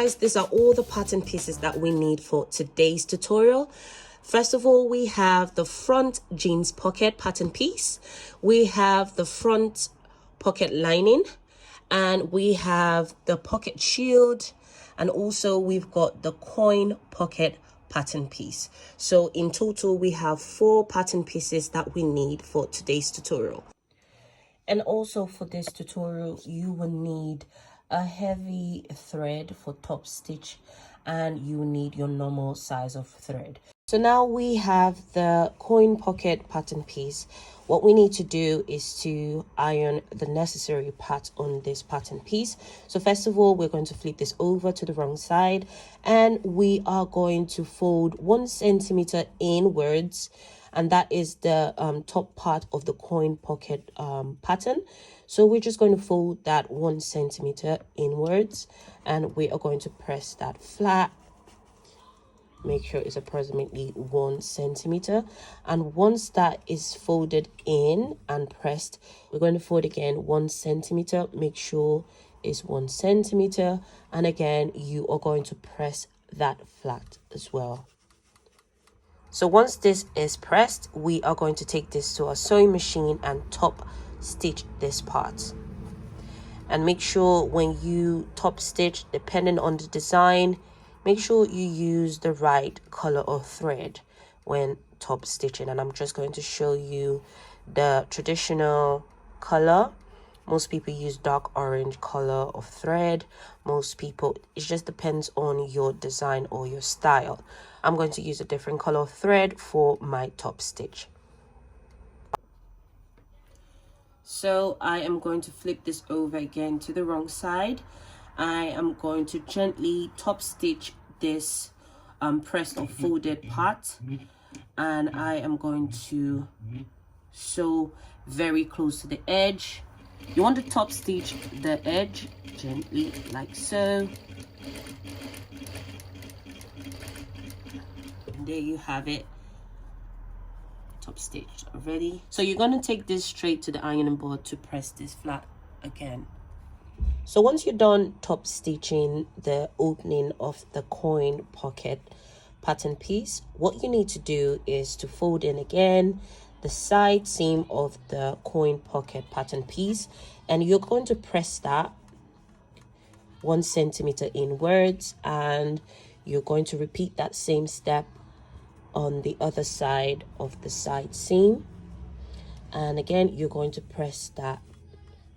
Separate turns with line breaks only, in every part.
guys, these are all the pattern pieces that we need for today's tutorial. First of all, we have the front jeans pocket pattern piece. We have the front pocket lining, and we have the pocket shield, and also we've got the coin pocket pattern piece. So in total, we have 4 pattern pieces that we need for today's tutorial. And also for this tutorial, you will need a heavy thread for top stitch, and you need your normal size of thread. So now we have the coin pocket pattern piece. What we need to do is to iron the necessary parts on this pattern piece. So first of all, we're going to flip this over to the wrong side, and we are going to fold 1 centimeter inwards, and that is the top part of the coin pocket pattern. So we're just going to fold that 1 centimeter inwards, and we are going to press that flat. Make sure it's approximately 1 centimeter, and once that is folded in and pressed, we're going to fold again 1 centimeter. Make sure it's 1 centimeter, and again you are going to press that flat as well. So once this is pressed, we are going to take this to our sewing machine and top stitch this part. And make sure when you top stitch, depending on the design, make sure you use the right color of thread when top stitching. And I'm just going to show you the traditional color. Most people use dark orange color of thread. Most people, it just depends on your design or your style. I'm going to use a different color of thread for my top stitch. So I am going to flip this over again to the wrong side. I am going to gently top stitch this pressed or folded part, and I am going to sew very close to the edge. You want to top stitch the edge gently like so. And there you have it, top stitched already. So you're going to take this straight to the ironing board to press this flat again. So once you're done top stitching the opening of the coin pocket pattern piece, what you need to do is to fold in again the side seam of the coin pocket pattern piece, and you're going to press that 1 centimeter inwards, and you're going to repeat that same step on the other side of the side seam, and again you're going to press that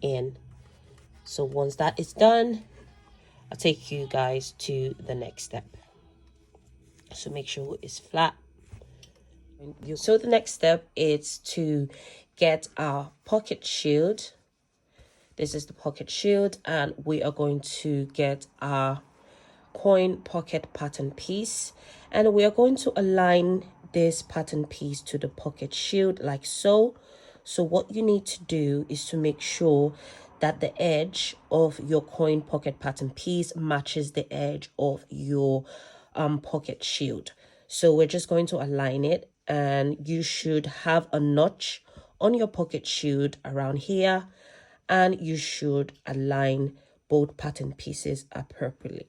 in. So once that is done, I'll take you guys to the next step. So make sure it's flat. So the next step is to get our pocket shield. This is the pocket shield, and we are going to get our coin pocket pattern piece, and we are going to align this pattern piece to the pocket shield like so. So what you need to do is to make sure that the edge of your coin pocket pattern piece matches the edge of your pocket shield. So we're just going to align it, and you should have a notch on your pocket shield around here, and you should align both pattern pieces appropriately.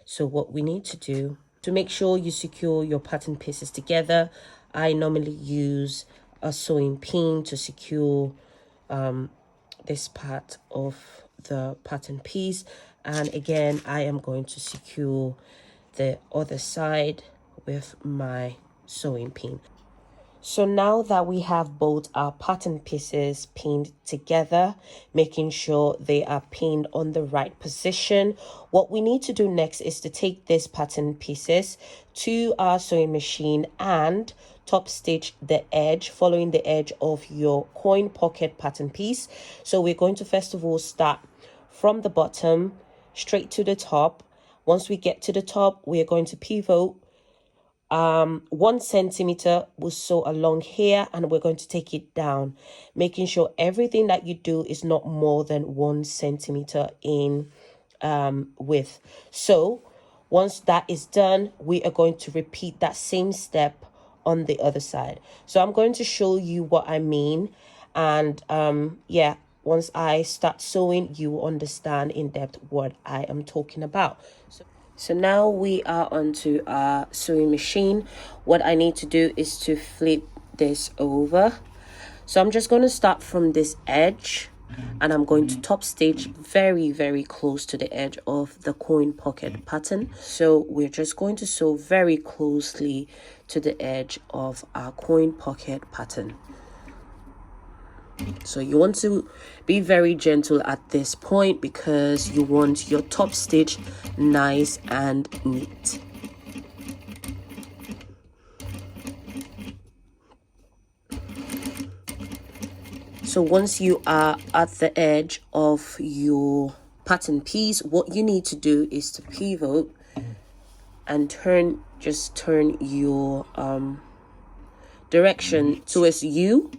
So what we need to do to make sure you secure your pattern pieces together, I normally use a sewing pin to secure this part of the pattern piece, and again I am going to secure the other side with my sewing pin. So now that we have both our pattern pieces pinned together, making sure they are pinned on the right position, what we need to do next is to take these pattern pieces to our sewing machine and top stitch the edge, following the edge of your coin pocket pattern piece. So we're going to first of all start from the bottom straight to the top. Once we get to the top, we are going to pivot 1 centimeter. We'll sew along here, and we're going to take it down, making sure everything that you do is not more than 1 centimeter in width. So once that is done, we are going to repeat that same step on the other side. So I'm going to show you what I mean, and yeah, once I start sewing, you will understand in depth what I am talking about. So now we are onto our sewing machine. What I need to do is to flip this over. So I'm just going to start from this edge, and I'm going to top stitch very close to the edge of the coin pocket pattern. So we're just going to sew very closely to the edge of our coin pocket pattern. So you want to be very gentle at this point because you want your top stitch nice and neat. So once you are at the edge of your pattern piece, what you need to do is to pivot and just turn your direction towards you,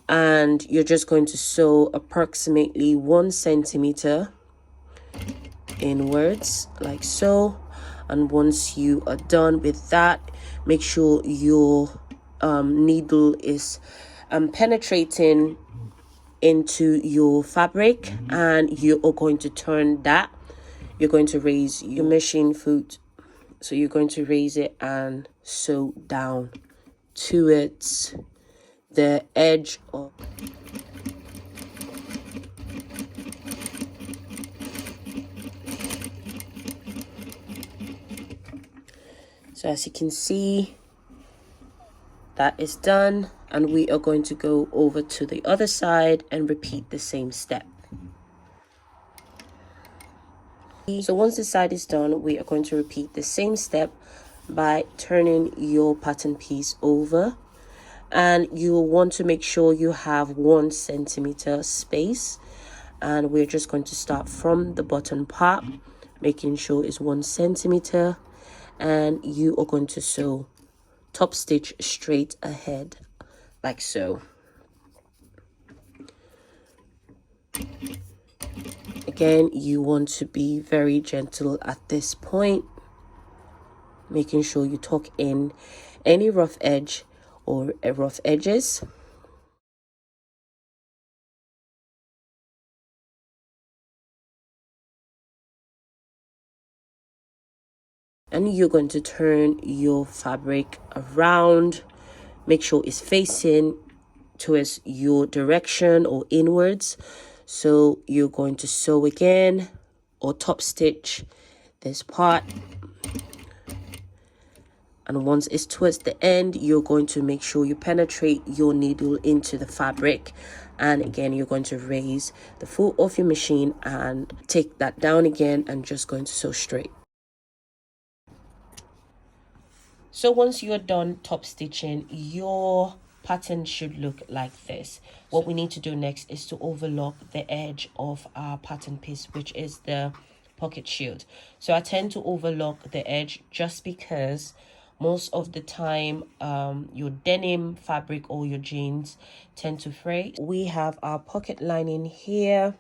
and you're just going to sew approximately 1 centimeter inwards like so. And once you are done with that, make sure your needle is penetrating into your fabric, and you are going to turn that. You're going to raise your machine foot, so you're going to raise it and sew down towards the edge of so as you can see, that is done, and we are going to go over to the other side and repeat the same step. So once the side is done, we are going to repeat the same step by turning your pattern piece over, and you will want to make sure you have 1 centimeter space, and we're just going to start from the bottom part, making sure it's 1 centimeter, and you are going to sew top stitch straight ahead like so. Again, you want to be very gentle at this point, making sure you tuck in any rough edge or rough edges. And you're going to turn your fabric around, make sure it's facing towards your direction or inwards. So you're going to sew again or top stitch this part, and once it's towards the end, you're going to make sure you penetrate your needle into the fabric, and again you're going to raise the foot off your machine and take that down again, and just going to sew straight. So once you're done top stitching, your pattern should look like this. What we need to do next is to overlock the edge of our pattern piece, which is the pocket shield. So I tend to overlock the edge just because most of the time your denim fabric or your jeans tend to fray. We have our pocket lining here.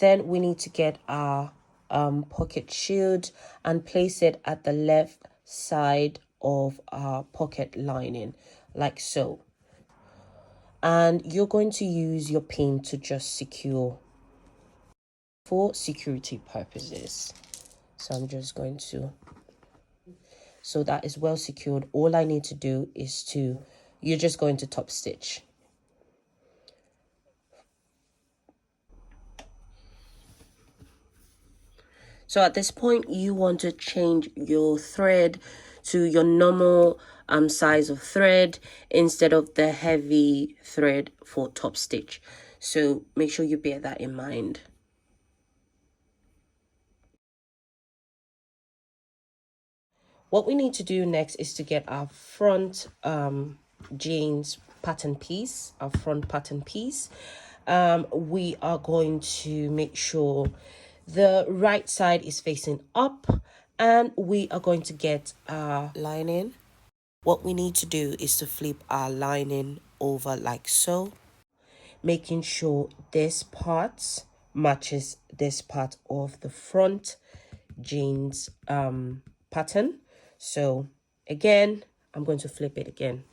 Then we need to get our pocket shield and place it at the left side of our pocket lining like so, and you're going to use your pin to just secure for security purposes. So I'm just going to, so that is well secured. All I need to do is you're just going to top stitch. So at this point, you want to change your thread to your normal size of thread instead of the heavy thread for top stitch. So make sure you bear that in mind. What we need to do next is to get our front jeans pattern piece, our front pattern piece. We are going to make sure the right side is facing up, and we are going to get our lining. What we need to do is to flip our lining over like so, making sure this part matches this part of the front jeans pattern. So again, I'm going to flip it again.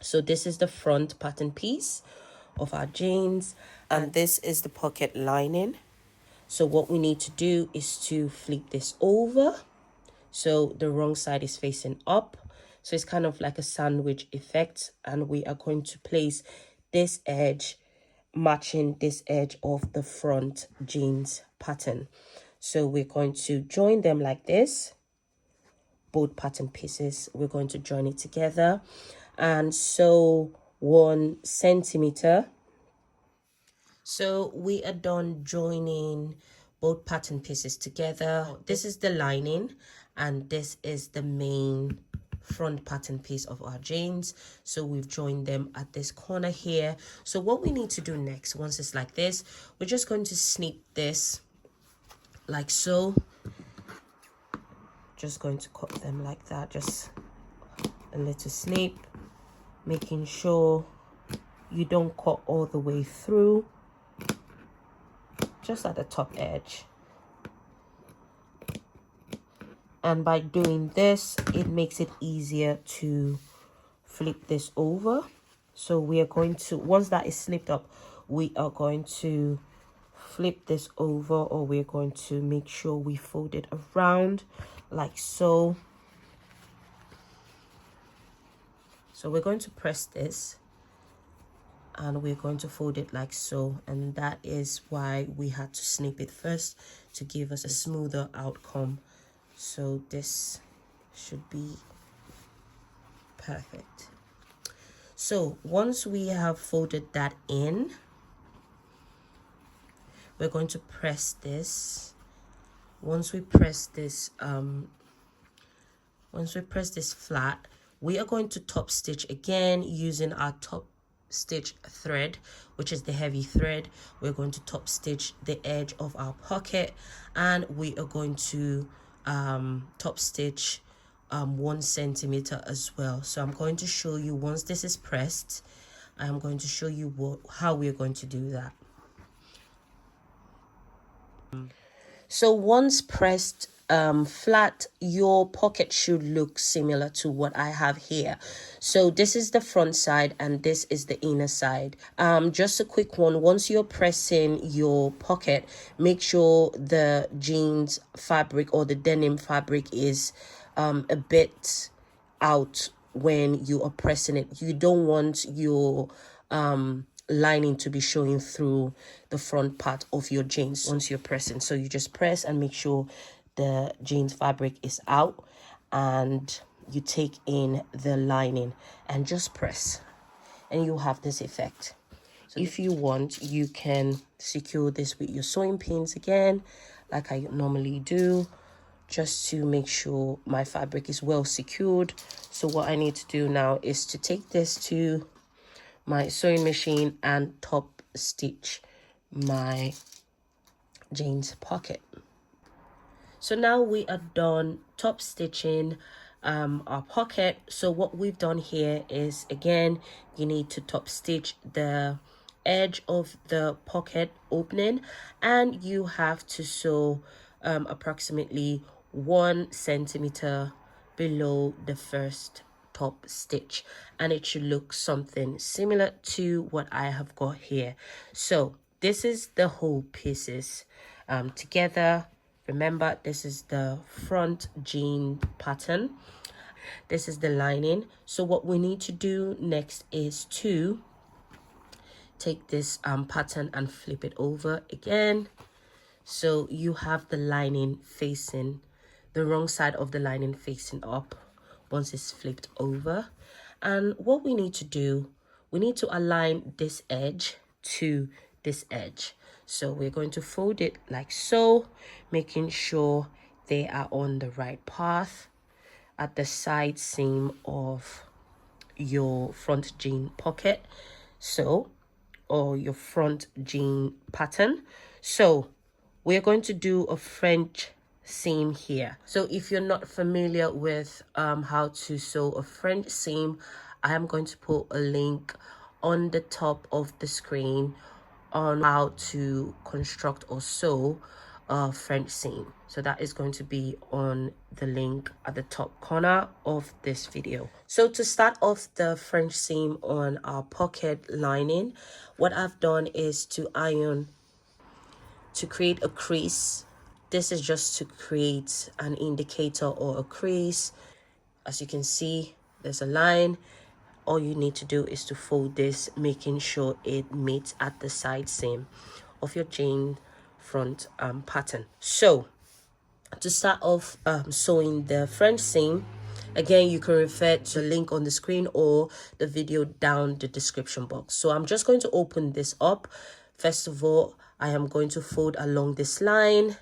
So this is the front pattern piece of our jeans, and this is the pocket lining. So what we need to do is to flip this over. So the wrong side is facing up. So it's kind of like a sandwich effect. And we are going to place this edge matching this edge of the front jeans pattern. So we're going to join them like this. Both pattern pieces, we're going to join it together and sew 1 centimeter. So we are done joining both pattern pieces together. This is the lining and this is the main front pattern piece of our jeans. So we've joined them at this corner here. So what we need to do next, once it's like this, we're just going to snip this like so. Just going to cut them like that, just a little snip, making sure you don't cut all the way through, just at the top edge. And by doing this, it makes it easier to flip this over. So we are going to, once that is snipped up, we are going to flip this over, or we're going to make sure we fold it around like so. So we're going to press this and we're going to fold it like so, and that is why we had to snip it first, to give us a smoother outcome. So this should be perfect. So once we have folded that in, we're going to press this. Once we press this flat, we are going to top stitch again using our top stitch thread, which is the heavy thread. We're going to top stitch the edge of our pocket, and we are going to top stitch 1 centimeter as well. So I'm going to show you, once this is pressed, I'm going to show you how we're going to do that. So once pressed flat, your pocket should look similar to what I have here. So this is the front side and this is the inner side. Just a quick one, once you're pressing your pocket, make sure the jeans fabric or the denim fabric is a bit out when you are pressing it. You don't want your lining to be showing through the front part of your jeans once you're pressing. So you just press and make sure the jeans fabric is out, and you take in the lining and just press, and you'll have this effect. So if you want, you can secure this with your sewing pins again, like I normally do, just to make sure my fabric is well secured. So what I need to do now is to take this to my sewing machine and top stitch my jeans pocket. So now we are done top stitching our pocket. So what we've done here is, again, you need to top stitch the edge of the pocket opening, and you have to sew approximately 1 centimeter below the first top stitch, and it should look something similar to what I have got here. So this is the whole pieces together. Remember, this is the front jean pattern, this is the lining. So what we need to do next is to take this pattern and flip it over again, so you have the lining facing, the wrong side of the lining facing up once it's flipped over. And what we need to do, we need to align this edge to this edge. So we're going to fold it like so, making sure they are on the right path at the side seam of your front jean pocket, so, or your front jean pattern. So we're going to do a French seam here. So if you're not familiar with how to sew a French seam, I am going to put a link on the top of the screen on how to construct or sew a French seam. So that is going to be on the link at the top corner of this video. So to start off the French seam on our pocket lining, what I've done is to iron to create a crease. This is just to create an indicator or a crease. As you can see, there's a line. All you need to do is to fold this, making sure it meets at the side seam of your jean front pattern. So to start off sewing the French seam, again, you can refer to the link on the screen or the video down the description box. So I'm just going to open this up. First of all, I am going to fold along this line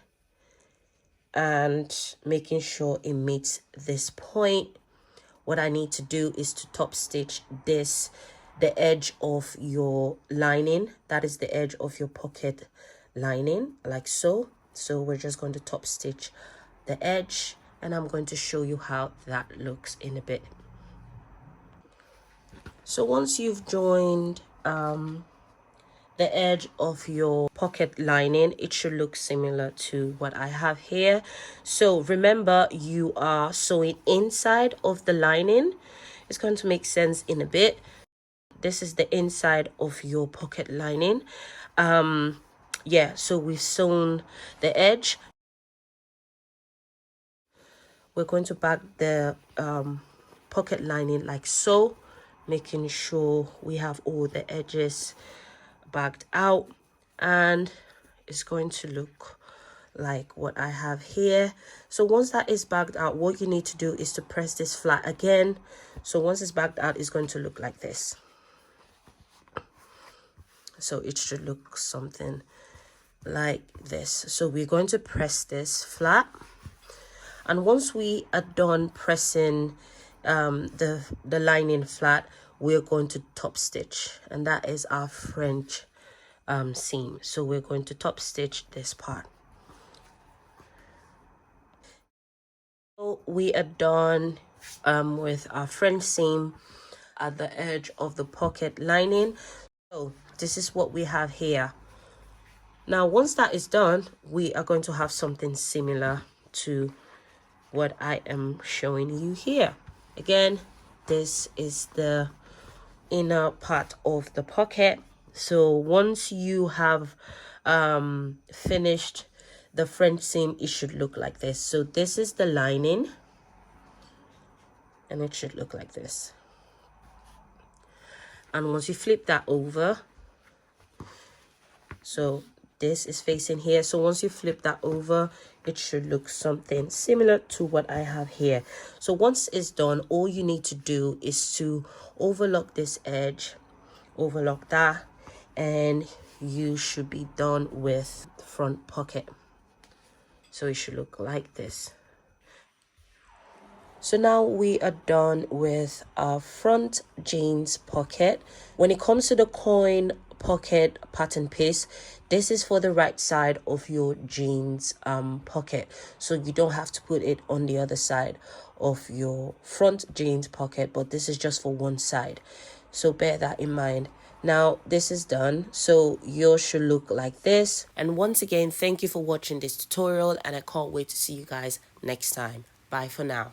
and making sure it meets this point. What I need to do is to top stitch this, the edge of your lining. That is the edge of your pocket lining, like so. So we're just going to top stitch the edge, and I'm going to show you how that looks in a bit. So once you've joined the edge of your pocket lining, it should look similar to what I have here. So remember, you are sewing inside of the lining. It's going to make sense in a bit. This is the inside of your pocket lining. Yeah, so we've sewn the edge. We're going to back the pocket lining like so, making sure we have all the edges backed out, and it's going to look like what I have here. So once that is backed out, what you need to do is to press this flat again. So once it's backed out, it's going to look like this. So it should look something like this. So we're going to press this flat, and once we are done pressing the lining flat, we're going to top stitch, and that is our French seam. So we're going to top stitch this part. So we are done with our French seam at the edge of the pocket lining. So this is what we have here. Now once that is done, we are going to have something similar to what I am showing you here. Again, this is the inner part of the pocket. So once you have finished the French seam, it should look like this. So this is the lining, and it should look like this. And once you flip that over, so this is facing here, so once you flip that over, it should look something similar to what I have here. So once it's done, all you need to do is to overlock this edge, overlock that, and you should be done with the front pocket. So it should look like this. So now we are done with our front jeans pocket. When it comes to the coin pocket pattern piece, this is for the right side of your jeans pocket, so you don't have to put it on the other side of your front jeans pocket, but this is just for one side, so bear that in mind. Now this is done, so yours should look like this. And once again, thank you for watching this tutorial, and I can't wait to see you guys next time. Bye for now.